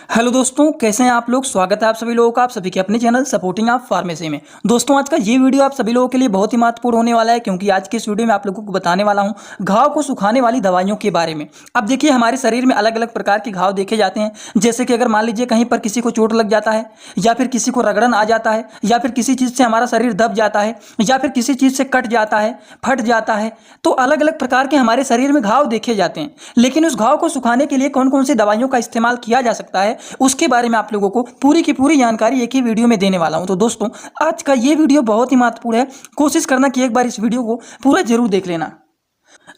Hello दोस्तों, कैसे हैं आप लोग। स्वागत है आप सभी लोगों का आप सभी के अपने चैनल सपोर्टिंग आप फार्मेसी में। दोस्तों, आज का ये वीडियो आप सभी लोगों के लिए बहुत ही महत्वपूर्ण होने वाला है, क्योंकि आज के इस वीडियो में आप लोगों को बताने वाला हूं घाव को सुखाने वाली दवाइयों के बारे में। अब देखिए, हमारे शरीर में अलग अलग प्रकार के घाव देखे जाते हैं। जैसे कि अगर मान लीजिए कहीं पर किसी को चोट लग जाता है, या फिर किसी को रगड़न आ जाता है, या फिर किसी चीज़ से हमारा शरीर दब जाता है, या फिर किसी चीज़ से कट जाता है, फट जाता है, तो अलग अलग प्रकार के हमारे शरीर में घाव देखे जाते हैं। लेकिन उस घाव को सुखाने के लिए कौन कौन सी दवाइयों का इस्तेमाल किया जा सकता है, उसके बारे में आप लोगों को पूरी की पूरी जानकारी एक ही वीडियो में देने वाला हूं। तो दोस्तों, आज का ये वीडियो बहुत ही महत्वपूर्ण है। कोशिश करना कि एक बार इस वीडियो को पूरा जरूर देख लेना।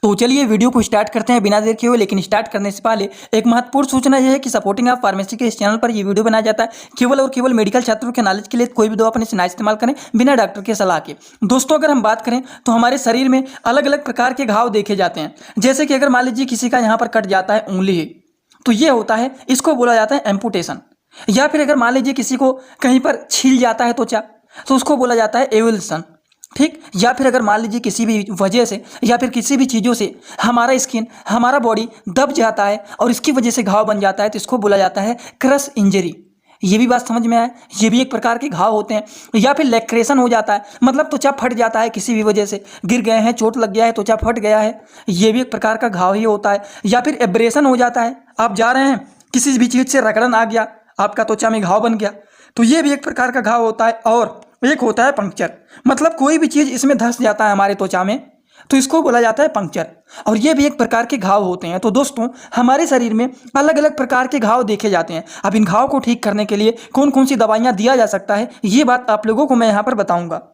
तो चलिए वीडियो को स्टार्ट करते हैं बिना देर किए हुए। लेकिन स्टार्ट करने से पहले एक महत्वपूर्ण सूचना यह है कि सपोर्टिंग ऑफ फार्मेसी के इस चैनल पर ये वीडियो बनाया जाता है केवल और केवल मेडिकल छात्रों के नॉलेज के लिए। कोई भी दवा अपने से ना इस्तेमाल करें बिना डॉक्टर के सलाह के। दोस्तों, अगर हम बात करें तो हमारे शरीर में अलग अलग प्रकार के घाव देखे जाते हैं। जैसे कि अगर मान लीजिए किसी का यहाँ पर कट जाता है उंगली है, तो ये होता है, इसको बोला जाता है एम्पुटेशन। या फिर अगर मान लीजिए किसी को कहीं पर छील जाता है त्वचा, तो उसको बोला जाता है एविल्सन। ठीक। या फिर अगर मान लीजिए किसी भी वजह से या फिर किसी भी चीज़ों से हमारा स्किन, हमारा बॉडी दब जाता है और इसकी वजह से घाव बन जाता है, तो इसको बोला जाता है क्रश इंजरी। ये भी बात समझ में आए, ये भी एक प्रकार के घाव होते हैं। या फिर लैक्रेशन हो जाता है, मतलब त्वचा फट जाता है, किसी भी वजह से गिर गए हैं, चोट लग गया है, त्वचा फट गया है, ये भी एक प्रकार का घाव ही होता है। या फिर एब्रेशन हो जाता है, आप जा रहे हैं, किसी भी चीज़ से रगड़न आ गया, आपका त्वचा में घाव बन गया, तो ये भी एक प्रकार का घाव होता है। और एक होता है पंक्चर, मतलब कोई भी चीज़ इसमें धंस जाता है हमारे त्वचा में, तो इसको बोला जाता है पंक्चर, और ये भी एक प्रकार के घाव होते हैं। तो दोस्तों, हमारे शरीर में अलग अलग प्रकार के घाव देखे जाते हैं। अब इन घाव को ठीक करने के लिए कौन कौन सी दवाइयाँ दिया जा सकता है, ये बात आप लोगों को मैं यहाँ पर बताऊँगा।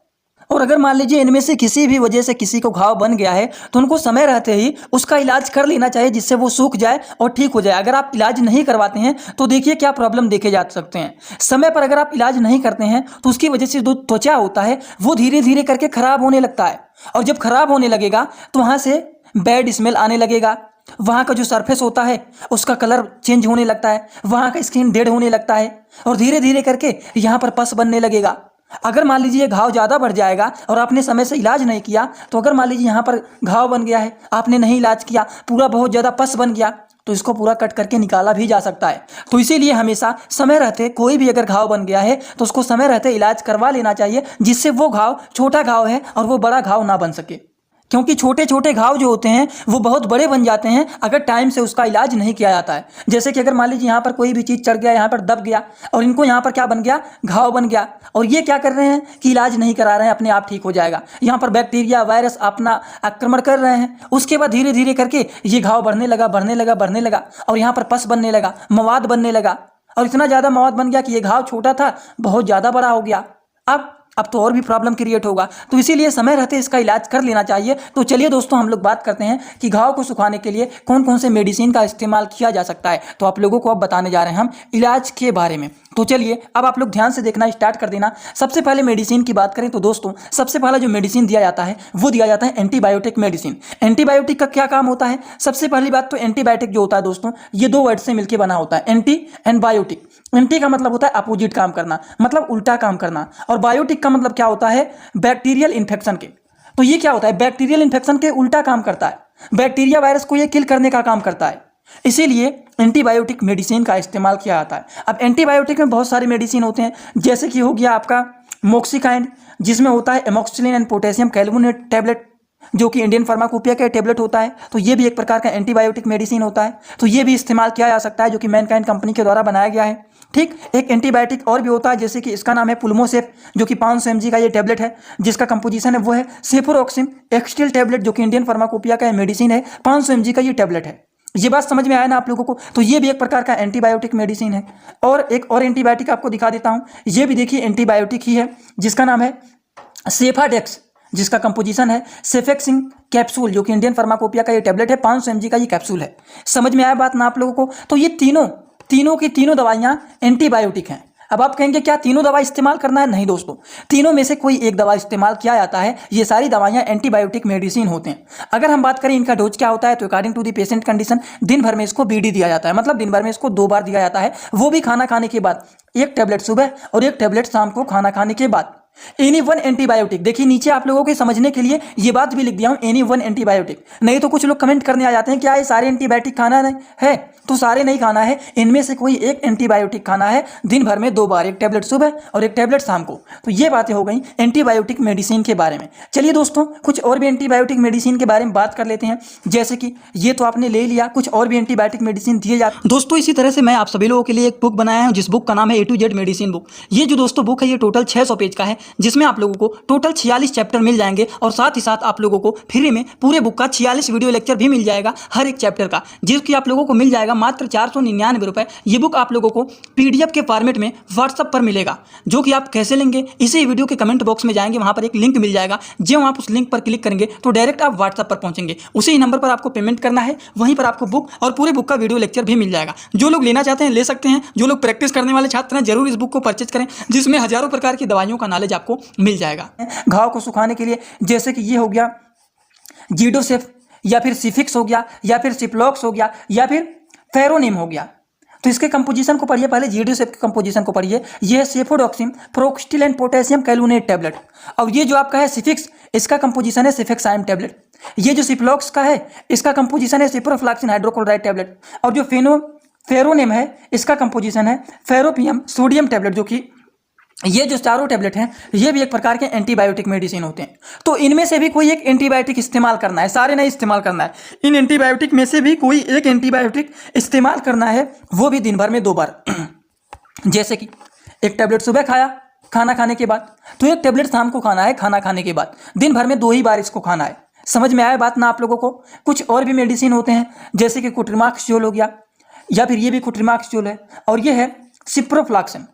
और अगर मान लीजिए इनमें से किसी भी वजह से किसी को घाव बन गया है, तो उनको समय रहते ही उसका इलाज कर लेना चाहिए, जिससे वो सूख जाए और ठीक हो जाए। अगर आप इलाज नहीं करवाते हैं तो देखिए क्या प्रॉब्लम देखे जा सकते हैं। समय पर अगर आप इलाज नहीं करते हैं तो उसकी वजह से जो त्वचा होता है वो धीरे धीरे करके खराब होने लगता है, और जब खराब होने लगेगा तो वहाँ से बैड स्मेल आने लगेगा, वहाँ का जो सरफेस होता है उसका कलर चेंज होने लगता है, वहाँ का स्किन डेड होने लगता है, और धीरे धीरे करके यहाँ पर पस बनने लगेगा। अगर मान लीजिए घाव ज़्यादा बढ़ जाएगा और आपने समय से इलाज नहीं किया, तो अगर मान लीजिए यहाँ पर घाव बन गया है, आपने नहीं इलाज किया, पूरा बहुत ज़्यादा पस बन गया, तो इसको पूरा कट करके निकाला भी जा सकता है। तो इसीलिए हमेशा समय रहते कोई भी अगर घाव बन गया है तो उसको समय रहते इलाज करवा लेना चाहिए, जिससे वो घाव छोटा घाव है और वो बड़ा घाव ना बन सके। क्योंकि छोटे छोटे घाव जो होते हैं वो बहुत बड़े बन जाते हैं अगर टाइम से उसका इलाज नहीं किया जाता है। जैसे कि अगर मान लीजिए यहाँ पर कोई भी चीज़ चढ़ गया, यहाँ पर दब गया, और इनको यहाँ पर क्या बन गया, घाव बन गया, और ये क्या कर रहे हैं कि इलाज नहीं करा रहे हैं, अपने आप ठीक हो जाएगा। यहाँ पर बैक्टीरिया, वायरस अपना आक्रमण कर रहे हैं, उसके बाद धीरे धीरे करके ये घाव बढ़ने लगा, बढ़ने लगा, बढ़ने लगा, और यहाँ पर पस बनने लगा, मवाद बनने लगा, और इतना ज़्यादा मवाद बन गया कि ये घाव छोटा था बहुत ज़्यादा बड़ा हो गया। अब तो और भी प्रॉब्लम क्रिएट होगा। तो इसीलिए समय रहते इसका इलाज कर लेना चाहिए। तो चलिए दोस्तों, हम लोग बात करते हैं कि घाव को सुखाने के लिए कौन कौन से मेडिसिन का इस्तेमाल किया जा सकता है। तो आप लोगों को अब बताने जा रहे हैं हम इलाज के बारे में। तो चलिए अब आप लोग ध्यान से देखना स्टार्ट कर देना। सबसे पहले मेडिसिन की बात करें तो दोस्तों, सबसे पहला जो मेडिसिन दिया जाता है वो दिया जाता है एंटीबायोटिक मेडिसिन। एंटीबायोटिक का क्या काम होता है? सबसे पहली बात तो एंटीबायोटिक जो होता है दोस्तों, ये दो वर्ड से मिलकर बना होता है, एंटी एंड बायोटिक। एंटी का मतलब होता है अपोजिट काम करना, मतलब उल्टा काम करना, और बायोटिक का मतलब क्या होता है? बैक्टीरियल इन्फेक्शन के। तो ये क्या होता है? बैक्टीरियल इन्फेक्शन के उल्टा काम करता है, बैक्टीरिया वायरस को ये किल करने का काम करता है। इसीलिए एंटीबायोटिक मेडिसिन का इस्तेमाल किया जाता है। अब एंटीबायोटिक में बहुत सारे मेडिसिन होते हैं, जैसे कि हो गया आपका मोक्सिकाइंड, जिसमें होता है एमोक्सिलिन एंड पोटेशियम कैल्वोनेट टैबलेट, जो कि इंडियन फार्माकोपिया का टैबलेट होता है। तो ये भी एक प्रकार का एंटीबायोटिक मेडिसिन होता है, तो ये भी इस्तेमाल किया जा सकता है, जो कि मैनकाइंड कंपनी के द्वारा बनाया गया है। ठीक। एक एंटीबायोटिक और भी होता है, जैसे कि इसका नाम है पुल्मोसेफ, जो कि 500 mg का ये टैबलेट है, जिसका कंपोजिशन है वो है सेफोरोक्सिम एक्सटिल टैबलेट, जो कि इंडियन फार्माकोपिया का मेडिसिन है, 500 mg का ये टैबलेट है। ये बात समझ में आया ना आप लोगों को? तो ये भी एक प्रकार का एंटीबायोटिक मेडिसिन है। और एक और एंटीबायोटिक आपको दिखा देता हूँ, ये भी देखिए एंटीबायोटिक ही है, जिसका नाम है सेफाडेक्स, जिसका कंपोजिशन है सेफेक्सिन कैप्सूल, जो कि इंडियन फार्माकोपिया का ये टैबलेट है, 500 mg का ये कैप्सूल है। समझ में आया बात ना आप लोगों को? तो ये तीनों की तीनों दवाइयाँ एंटीबायोटिक हैं। अब आप कहेंगे क्या तीनों दवा इस्तेमाल करना है? नहीं दोस्तों, तीनों में से कोई एक दवा इस्तेमाल किया जाता है। ये सारी दवाइयाँ एंटीबायोटिक मेडिसिन होते हैं। अगर हम बात करें इनका डोज क्या होता है, तो according to the patient condition दिन भर में इसको बीडी दिया जाता है, मतलब दिन भर में इसको 2 बार दिया जाता है, वो भी खाना खाने के बाद। एक टैबलेट सुबह और एक टैबलेट शाम को खाना खाने के बाद। एनी वन एंटीबायोटिक, देखिए नीचे आप लोगों के समझने के लिए ये बात भी लिख दिया हूं, एनी वन एंटीबायोटिक। नहीं तो कुछ लोग कमेंट करने आ जाते हैं क्या ये सारे एंटीबायोटिक खाना है, तो सारे नहीं खाना है, इनमें से कोई एक एंटीबायोटिक खाना है दिन भर में 2 बार, एक टैबलेट सुबह और एक टैबलेट शाम को। तो ये बातें हो गई एंटीबायोटिक मेडिसिन के बारे में। चलिए दोस्तों कुछ और भी एंटीबायोटिक मेडिसिन के बारे में बात कर लेते हैं। जैसे कि ये तो आपने ले लिया, कुछ और भी एंटीबायोटिक मेडिसिन दिए जाते हैं दोस्तों। इसी तरह से मैं आप सभी लोगों के लिए एक बुक बनाया हूं जिस बुक का नाम है A to Z medicine book. ये जो दोस्तों बुक है ये टोटल 600 पेज का है, जिसमें आप लोगों को टोटल 46 चैप्टर मिल जाएंगे और साथ ही साथ आप लोगों को फ्री में पूरे बुक का 46 वीडियो लेक्चर भी मिल जाएगा हर एक चैप्टर का, जिसकी आप लोगों को मिल जाएगा मात्र 499 रुपए। ये बुक आप लोगों को PDF के फॉर्मेट में व्हाट्सएप पर मिलेगा, जो कि आप कैसे लेंगे इसी वीडियो के कमेंट बॉक्स में जाएंगे, वहां पर एक लिंक मिल जाएगा। जब आप उस लिंक पर क्लिक करेंगे तो डायरेक्ट आप व्हाट्सएप पर पहुंचेंगे, उसी नंबर पर आपको पेमेंट करना है, वहीं पर आपको बुक और पूरे बुक का वीडियो लेक्चर भी मिल जाएगा। जो लोग लेना चाहते हैं ले सकते हैं, जो लोग प्रैक्टिस करने वाले छात्र हैं जरूर इस बुक को परचेज करें, जिसमें हजारों प्रकार की दवाइयों का नॉलेज आपको मिल जाएगा। घाव को सुखाने के लिए जैसे कि ये हो गया जीडोसेफ, या फिर सिफिक्स हो गया, या फिर सिप्लॉक्स हो गया, या फिर फेरोनिम हो गया। तो इसके कंपोजिशन को पढ़िए, पहले जीडोसेफ के कंपोजिशन को पढ़िए। ये है सेफोडॉक्सिम, प्रोक्स्टिल एंड पोटेशियम कैलुनेट टैबलेट। और ये जो आपका है सिफिक्स, इसका कंपोजिशन है सिफेक्साइम टैबलेट। ये जो सिप्लॉक्स का है इसका कंपोजिशन है सिप्रोफ्लॉक्सिन हाइड्रोक्लोराइड टैबलेट। और जो फेरोनिम है इसका कंपोजिशन है फेरोपियम सोडियम टैबलेट, जो कि ये जो चारों टैबलेट हैं ये भी एक प्रकार के एंटीबायोटिक मेडिसिन होते हैं। तो इनमें से भी कोई एक एंटीबायोटिक इस्तेमाल करना है, सारे नहीं इस्तेमाल करना है। इन एंटीबायोटिक में से भी कोई एक एंटीबायोटिक इस्तेमाल करना है, वो भी दिन भर में 2 बार। जैसे कि एक टैबलेट सुबह खाया खाना खाने के बाद, तो एक टैबलेट शाम को खाना है खाना खाने के बाद। दिन भर में 2 ही बार इसको खाना है। समझ में आया बात ना आप लोगों को? कुछ और भी मेडिसिन होते हैं जैसे कि कुट्रिमाक्सजोल हो गया, या फिर ये भी कुट्रिमाक्सजोल है, और ये है सिप्रोफ्लॉक्सिन।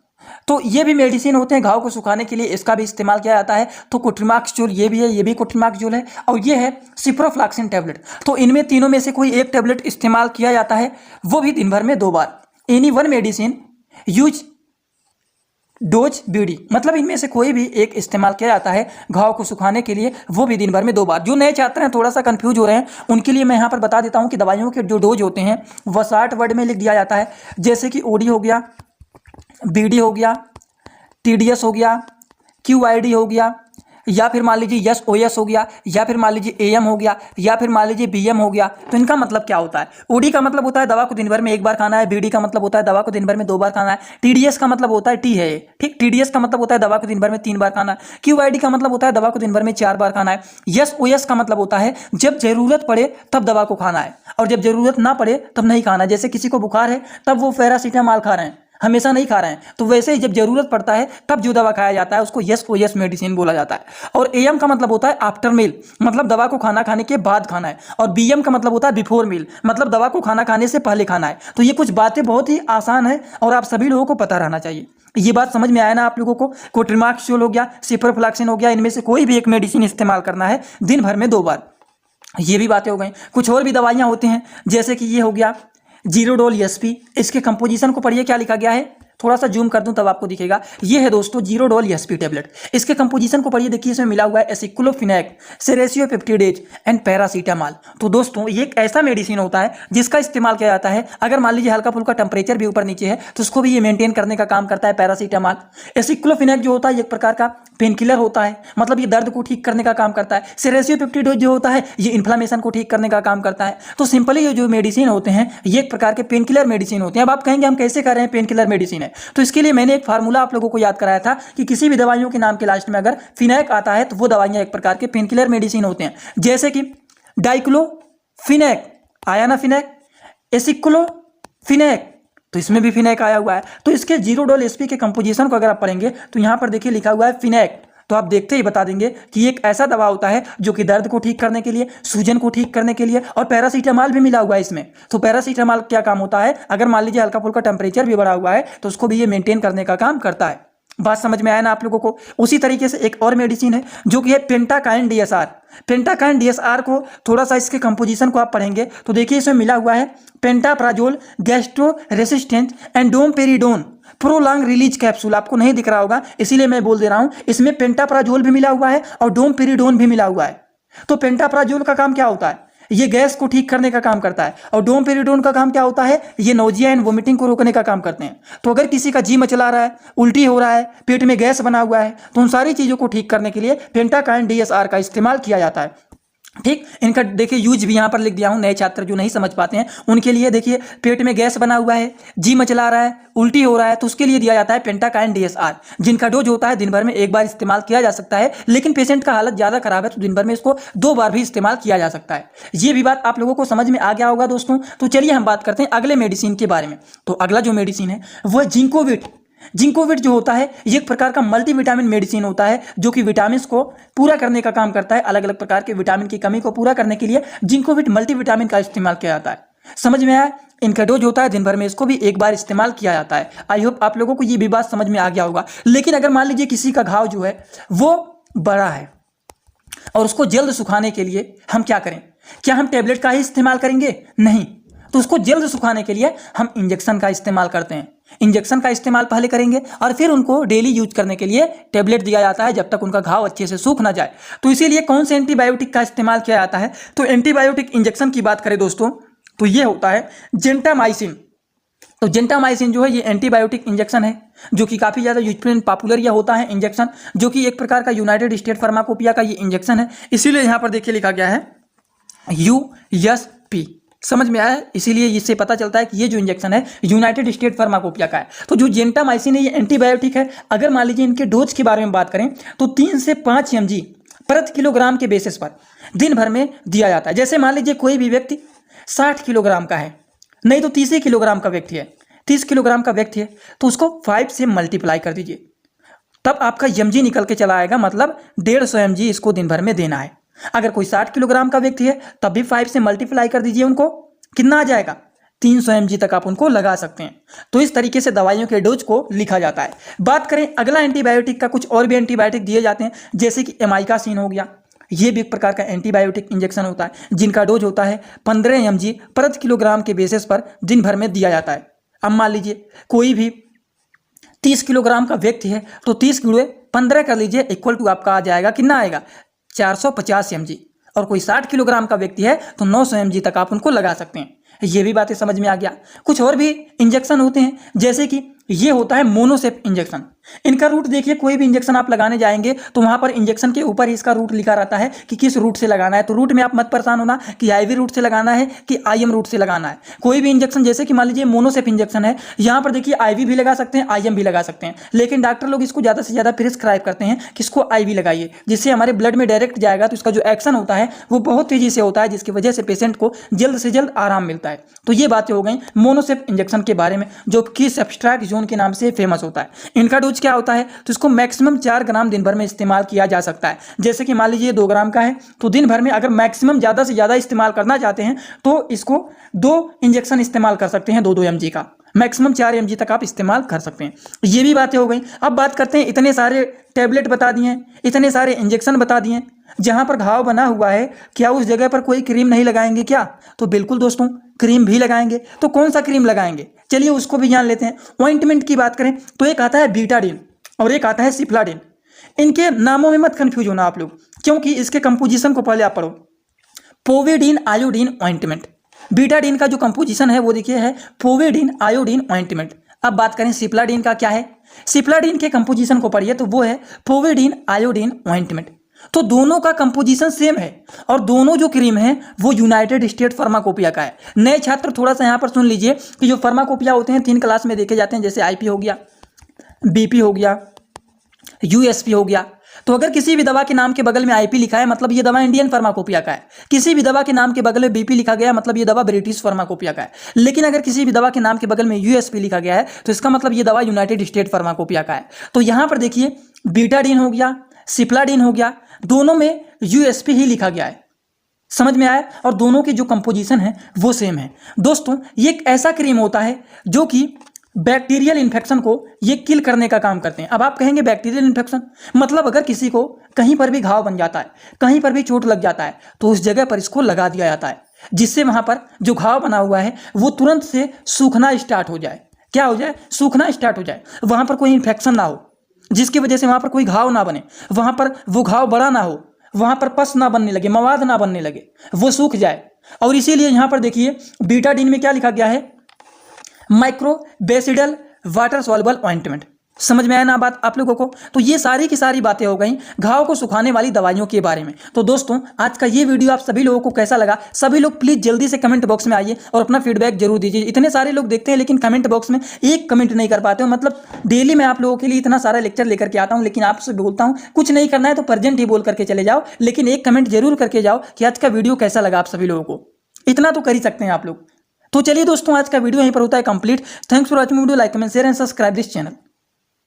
तो ये भी मेडिसिन होते हैं घाव को सुखाने के लिए, इसका भी इस्तेमाल किया जाता है। तो कुट्रिमाक्सजोल ये भी है, ये भी कुट्रिमाक्सजोल है, और ये है सिप्रोफ्लॉक्सिन टैबलेट। तो इनमें तीनों में से कोई एक टैबलेट इस्तेमाल किया जाता है, वो भी दिन भर में 2 बार। Any one medicine use dose BD, मतलब इनमें से कोई भी एक इस्तेमाल किया जाता है घाव को सुखाने के लिए, वो भी दिन भर में 2 बार। जो नए छात्र हैं थोड़ा सा कंफ्यूज हो रहे हैं उनके लिए मैं यहाँ पर बता देता हूँ कि दवाइयों के जो डोज होते हैं वह 60 वर्ड में लिख दिया जाता है। जैसे कि ओडी हो गया, बीडी हो गया, टीडीएस हो गया, क्यूआईडी हो गया, या फिर मान लीजिए एसओएस हो गया, या फिर मान लीजिए एएम हो गया, या फिर मान लीजिए बीएम हो गया। तो इनका मतलब क्या होता है? ओडी का मतलब होता है दवा को दिन भर में 1 बार खाना है, बीडी का मतलब होता है दवा को दिन भर में 2 बार खाना है, टीडीएस का मतलब होता है टी है ठीक, टीडीएस का मतलब होता है दवा को दिन भर में 3 बार खाना है, क्यूआईडी का मतलब होता है दवा को दिन भर में 4 बार खाना है, एसओएस का मतलब होता है जब जरूरत पड़े तब दवा को खाना है, और जब जरूरत ना पड़े तब नहीं खाना। जैसे किसी को बुखार है तब वो पैरासीटामॉल खा रहे हैं, हमेशा नहीं खा रहे हैं, तो वैसे ही जब जरूरत पड़ता है तब जो दवा खाया जाता है उसको एसओएस मेडिसिन बोला जाता है। और एएम का मतलब होता है आफ्टर मील, मतलब दवा को खाना खाने के बाद खाना है, और बीएम का मतलब होता है बिफोर मील, मतलब दवा को खाना खाने से पहले खाना है। तो ये कुछ बातें बहुत ही आसान है और आप सभी लोगों को पता रहना चाहिए। ये बात समझ में आया ना आप लोगों को? कुट्रिमाक्सजोल हो गया, सिप्रोफ्लॉक्सिन हो गया, इनमें से कोई भी एक मेडिसिन इस्तेमाल करना है दिन भर में 2 बार। ये भी बातें हो गई। कुछ और भी दवाइयाँ होती हैं जैसे कि ये हो गया जीरोडोल एसपी। इसके कंपोजिशन को पढ़िए क्या लिखा गया है, थोड़ा सा जूम कर दूं तब आपको दिखेगा। ये है दोस्तों जीरोडोल एसपी टैबलेट। इसके कंपोजिशन को पढ़िए, देखिए इसमें मिला हुआ है एसिक्लोफिनेक, सेरेसियोपेप्टिडेज एंड पैरासीटामॉल। तो दोस्तों ये एक ऐसा मेडिसिन होता है जिसका इस्तेमाल किया जाता है अगर मान लीजिए हल्का फुल्का टेम्परेचर भी ऊपर नीचे है तो उसको भी ये मेंटेन करने का काम करता है पैरासीटामॉल। एसिक्लोफिनेक जो होता है एक प्रकार का पेन किलर होता है, मतलब ये दर्द को ठीक करने का काम करता है। सेरेसियोपेप्टिडेज जो होता है ये इन्फ्लामेशन को ठीक करने का काम करता है। तो सिंपली ये जो मेडिसिन होते हैं ये एक प्रकार के पेन किलर मेडिसिन होते हैं। अब आप कहेंगे हम कैसे कर रहे हैं पेन किलर मेडिसिन है, तो इसके लिए मैंने एक फार्मूला आप लोगों को याद कराया था कि किसी भी दवाइयों के नाम के लास्ट में अगर फिनैक आता है तो वो दवाइयां एक प्रकार के पेन किलर मेडिसिन होते हैं। जैसे कि डाइक्लोफिनेक आया ना, फिनैक, एसिक्लोफिनेक, तो इसमें भी फिनैक आया हुआ है। तो इसके जीरोडोल एसपी के कंपोजिशन को अगर आप पढ़ेंगे तो यहां पर देखिए लिखा हुआ है फिनैक, तो आप देखते ही बता देंगे कि एक ऐसा दवा होता है जो कि दर्द को ठीक करने के लिए, सूजन को ठीक करने के लिए, और पैरासीटामॉल भी मिला हुआ है इसमें। तो पैरासीटामॉल क्या काम होता है, अगर मान लीजिए हल्का फुल्का टेम्परेचर भी बढ़ा हुआ है तो उसको भी ये मेंटेन करने का काम करता है। बात समझ में आया ना आप लोगों को? उसी तरीके से एक और मेडिसिन है जो कि है पेंटाकाइन डीएसआर। पेंटाकाइन डीएसआर को थोड़ा सा इसके कंपोजिशन को आप पढ़ेंगे तो देखिए इसमें मिला हुआ है pantoprazole, gastro resistant and domperidone prolong release capsule. आपको नहीं दिख रहा होगा इसीलिए मैं बोल दे रहा हूं, इसमें पेंटाप्राजोल भी मिला हुआ है और डोमपेरिडोन भी मिला हुआ है। तो पेंटाप्राजोल का काम क्या होता है, ये गैस को ठीक करने का काम करता है। और डोमपेरिडोन का काम क्या होता है, ये नोजिया एंड वोमिटिंग को रोकने का काम करते हैं। तो अगर किसी का जी मचला रहा है, उल्टी हो रहा है, पेट में गैस बना हुआ है, तो उन सारी चीज़ों को ठीक करने के लिए पेंटाकाइन DSR का इस्तेमाल किया जाता है। ठीक, इनका देखिए यूज भी यहाँ पर लिख दिया हूँ, नए छात्र जो नहीं समझ पाते हैं उनके लिए। देखिए पेट में गैस बना हुआ है, जी मचला रहा है, उल्टी हो रहा है, तो उसके लिए दिया जाता है पेंटाकाइन DSR, जिनका डोज होता है दिन भर में एक बार इस्तेमाल किया जा सकता है। लेकिन पेशेंट का हालत ज़्यादा खराब है तो दिन भर में इसको 2 बार भी इस्तेमाल किया जा सकता है। ये भी बात आप लोगों को समझ में आ गया होगा दोस्तों। तो चलिए हम बात करते हैं अगले मेडिसिन के बारे में। तो अगला जो मेडिसिन है वह जिंकोविट। जिंकोविट जो होता है ये एक प्रकार का मल्टीविटामिन मेडिसिन होता है, जो कि विटामिन को पूरा करने का काम करता है। अलग अलग प्रकार के विटामिन की कमी को पूरा करने के लिए जिंकोविट मल्टीविटामिन का इस्तेमाल किया जाता है। समझ में आया? इनका डोज होता है दिन भर में, इसको भी एक बार इस्तेमाल किया जाता है। आई होप आप लोगों को ये भी बात समझ में आ गया होगा। लेकिन अगर मान लीजिए किसी का घाव जो है वो बड़ा है और उसको जल्द सुखाने के लिए हम क्या करें? क्या हम टेबलेट का ही इस्तेमाल करेंगे? नहीं, तो उसको जल्द सुखाने के लिए हम इंजेक्शन का इस्तेमाल करते हैं। इंजेक्शन का इस्तेमाल पहले करेंगे और फिर उनको डेली यूज करने के लिए टेबलेट दिया जाता है जब तक उनका घाव अच्छे से सूख ना जाए। तो इसीलिए कौन से एंटीबायोटिक का इस्तेमाल किया जाता है? तो एंटीबायोटिक इंजेक्शन की बात करें दोस्तों तो ये होता है जेंटामाइसिन। तो जेंटामाइसिन जो है ये एंटीबायोटिक इंजेक्शन है जो कि काफ़ी ज़्यादा यूजफुल एंड पॉपुलर यह होता है इंजेक्शन, जो कि एक प्रकार का यूनाइटेड स्टेट फार्माकोपिया का ये इंजेक्शन है। इसीलिए यहाँ पर देखिए लिखा गया है USP। समझ में आया? इसीलिए इससे पता चलता है कि ये जो इंजेक्शन है यूनाइटेड स्टेट फार्माकोपिया का है। तो जो जेंटामाइसिन है ये एंटीबायोटिक है। अगर मान लीजिए इनके डोज के बारे में बात करें तो 3 से 5 mg प्रति किलोग्राम के बेसिस पर दिन भर में दिया जाता है। जैसे मान लीजिए कोई भी व्यक्ति 60 किलोग्राम का है, नहीं तो 30 किलोग्राम का व्यक्ति है, 30 किलोग्राम का व्यक्ति है, तो उसको 5 से मल्टीप्लाई कर दीजिए, तब आपका mg निकल के चला आएगा। मतलब 150 mg इसको दिन भर में देना है। अगर कोई 60 किलोग्राम का व्यक्ति है तब भी 5 से मल्टीप्लाई कर दीजिए, उनको कितना आ जाएगा? 300 mg तक आप उनको लगा सकते हैं। तो इस तरीके से दवाइयों के डोज को लिखा जाता है। बात करें अगला एंटीबायोटिक का, कुछ और भी एंटीबायोटिक दिए जाते हैं जैसे कि एमाइकासिन हो गया। ये भी एक प्रकार का एंटीबायोटिक इंजेक्शन होता है जिनका डोज होता है 15 mg प्रति किलोग्राम के बेसिस पर दिन भर में दिया जाता है। अब मान लीजिए कोई भी 30 किलोग्राम का व्यक्ति है तो 30 गुणे 15 कर लीजिए, इक्वल टू आपका आ जाएगा, कितना आएगा? 450 mg। और कोई 60 किलोग्राम का व्यक्ति है तो 900 mg तक आप उनको लगा सकते हैं। ये भी बातें समझ में आ गया। कुछ और भी इंजेक्शन होते हैं जैसे कि ये होता है मोनोसेप इंजेक्शन। इनका रूट देखिए, कोई भी इंजेक्शन आप लगाने जाएंगे तो वहां पर इंजेक्शन के ऊपर ही इसका रूट लिखा रहता है कि किस रूट से लगाना है। तो रूट में आप मत परेशान होना कि IV रूट से लगाना है कि IM रूट से लगाना है। कोई भी इंजेक्शन जैसे कि मान लीजिए मोनोसेप इंजेक्शन है, यहाँ पर देखिए IV भी लगा सकते हैं, IM भी लगा सकते हैं, लेकिन डॉक्टर लोग इसको ज़्यादा से ज़्यादा प्रिस्क्राइब करते हैं कि इसको IV लगाइए, जिससे हमारे ब्लड में डायरेक्ट जाएगा तो इसका जो एक्शन होता है वो बहुत तेजी से होता है, जिसकी वजह से पेशेंट को जल्द से जल्द आराम मिलता है। तो ये बातें हो गई मोनोसेप इंजेक्शन के बारे में, जो कि सब्सट्रैक्ट जोन के नाम से फेमस होता है। इनका डोज क्या होता है? तो इसको मैक्सिमम 4 ग्राम दिन भर में इस्तेमाल किया जा सकता है। जैसे कि मान लीजिए 2 ग्राम का है तो दिन भर में अगर मैक्सिमम ज़्यादा से ज़्यादा इस्तेमाल करना चाहते हैं तो इसको 2 इंजेक्शन इस्तेमाल कर सकते हैं, 2-2 mg का। मैक्सिमम 4 mg तक आप इस्तेमाल कर सकते हैं। ये भी बातें हो गई। अब बात करते हैं, इतने सारे टैबलेट बता दिए, इतने सारे इंजेक्शन बता दिए, जहां पर घाव बना हुआ है क्या उस जगह पर कोई क्रीम नहीं लगाएंगे क्या? तो बिल्कुल दोस्तों, क्रीम भी लगाएंगे। तो कौन सा क्रीम लगाएंगे? चलिए उसको भी जान लेते हैं। ऑइंटमेंट की बात करें तो एक आता है बीटाडिन और एक आता है सिप्लाडिन। इनके नामों में मत कंफ्यूज होना आप लोग, क्योंकि इसके कंपोजिशन को पहले आप पढ़ो। Povidone iodine ointment. बीटाडिन का जो कंपोजिशन है वो देखिए है पोविडीन आयोडीन ऑइंटमेंट। अब बात करें सिप्लाडिन का क्या है? सिप्लाडिन के कंपोजिशन को पढ़िए तो वो है पोविडीन आयोडीन ऑइंटमेंट। तो दोनों का कंपोजिशन सेम है और दोनों जो क्रीम है वो यूनाइटेड स्टेट फार्माकोपिया का है। नए छात्र थोड़ा सा यहाँ पर सुन लीजिए कि जो फार्माकोपिया होते हैं 3 क्लास में देखे जाते हैं, जैसे IP हो गया, BP हो गया, USP हो गया। तो अगर किसी भी दवा के नाम के बगल में IP लिखा है मतलब ये दवा इंडियन फार्माकोपिया का है। किसी भी दवा के नाम के बगल में BP लिखा गया मतलब ये दवा ब्रिटिश फार्माकोपिया का है। लेकिन अगर किसी भी दवा के नाम के बगल में USP लिखा गया है तो इसका मतलब ये दवा यूनाइटेड स्टेट फार्माकोपिया का है। तो यहाँ पर देखिए बीटाडिन हो गया, सिप्लाडिन हो गया, दोनों में USP ही लिखा गया है। समझ में आया? और दोनों की जो कंपोजिशन है वो सेम है। दोस्तों ये एक ऐसा क्रीम होता है जो कि बैक्टीरियल इन्फेक्शन को ये किल करने का काम करते हैं। अब आप कहेंगे बैक्टीरियल इन्फेक्शन मतलब अगर किसी को कहीं पर भी घाव बन जाता है, कहीं पर भी चोट लग जाता है तो उस जगह पर इसको लगा दिया जाता है, जिससे वहां पर जो घाव बना हुआ है वो तुरंत से सूखना स्टार्ट हो जाए। क्या हो जाए? सूखना स्टार्ट हो जाए। वहां पर कोई इन्फेक्शन ना हो जिसकी वजह से वहां पर कोई घाव ना बने, वहां पर वो घाव बड़ा ना हो, वहां पर पस ना बनने लगे, मवाद ना बनने लगे, वो सूख जाए। और इसीलिए यहाँ पर देखिए बीटाडीन में क्या लिखा गया है, माइक्रोबेसिडल वाटर सॉल्युबल ऑइंटमेंट। समझ में आया ना बात आप लोगों को। तो ये सारी की सारी बातें हो गई घाव को सुखाने वाली दवाइयों के बारे में। तो दोस्तों आज का ये वीडियो आप सभी लोगों को कैसा लगा, सभी लोग प्लीज जल्दी से कमेंट बॉक्स में आइए और अपना फीडबैक जरूर दीजिए। इतने सारे लोग देखते हैं लेकिन कमेंट बॉक्स में एक कमेंट नहीं कर पाते हो। मतलब डेली मैं आप लोगों के लिए इतना सारा लेक्चर लेकर के आता हूं, लेकिन आपसे बोलता हूं कुछ नहीं करना है तो प्रेजेंट ही बोल करके चले जाओ, लेकिन एक कमेंट जरूर करके जाओ कि आज का वीडियो कैसा लगा आप सभी लोगों को। इतना तो कर ही सकते हैं आप लोग। तो चलिए दोस्तों आज का वीडियो यहीं पर होता है complete. Thanks for watching video, like comment share and subscribe this channel.